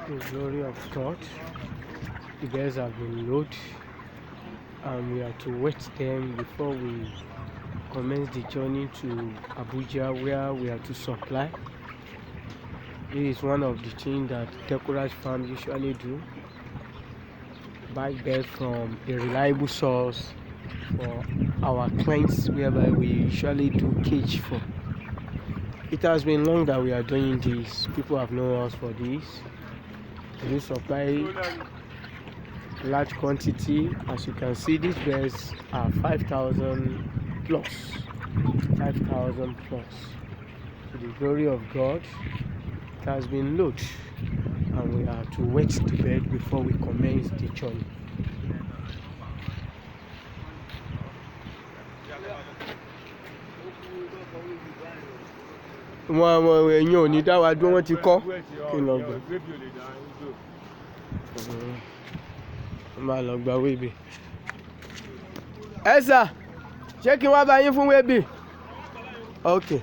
The glory of God. The birds have been loaded, and we have to wait them before we commence the journey to Abuja, where we have to supply. This is one of the things that Dekoraj farm usually do: buy birds from a reliable source for our clients, whereby we usually do cage for. It has been long that we are doing this. People have known us for this. We supply large quantity. As you can see, these birds are 5,000 plus. 5,000 plus. To the glory of God, it has been loaded, and we have to wait the bird before we commence the journey. Àwọn èèyàn ò ní dá wa dúró, wọ́n ti kọ́ kí n lọ gbà. Wọ́n máa lọ gba wébì. Ẹ sà, ṣé kí n wá bá yín fún wébì? Okay.